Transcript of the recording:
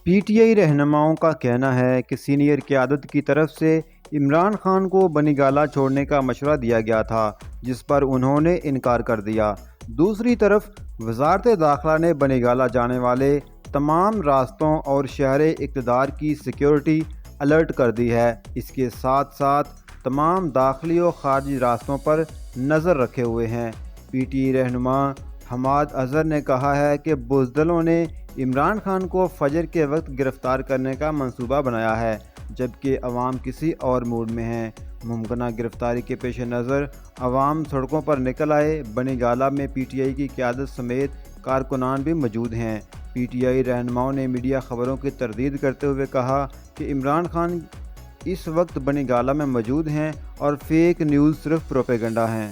P T I رہنماؤں کا کہنا ہے کہ سینئر قیادت کی طرف سے عمران خان کو بنی گالہ چھوڑنے کا مشورہ دیا گیا تھا، جس پر انہوں نے انکار کر دیا۔ دوسری طرف وزارت داخلہ نے بنی گالہ جانے والے تمام راستوں اور شہر اقتدار کی سیکیورٹی الرٹ کر دی ہے۔ اس کے ساتھ ساتھ تمام داخلی و خارجی راستوں پر نظر رکھے ہوئے ہیں۔ پی ٹی آئی رہنما حماد اظہر نے کہا ہے کہ بزدلوں نے عمران خان کو فجر کے وقت گرفتار کرنے کا منصوبہ بنایا ہے، جبکہ عوام کسی اور موڈ میں ہیں۔ ممکنہ گرفتاری کے پیش نظر عوام سڑکوں پر نکل آئے۔ بنی گالہ میں پی ٹی آئی کی قیادت سمیت کارکنان بھی موجود ہیں۔ پی ٹی آئی رہنماؤں نے میڈیا خبروں کی تردید کرتے ہوئے کہا کہ عمران خان اس وقت بنی گالہ میں موجود ہیں اور فیک نیوز صرف پروپیگنڈا ہیں۔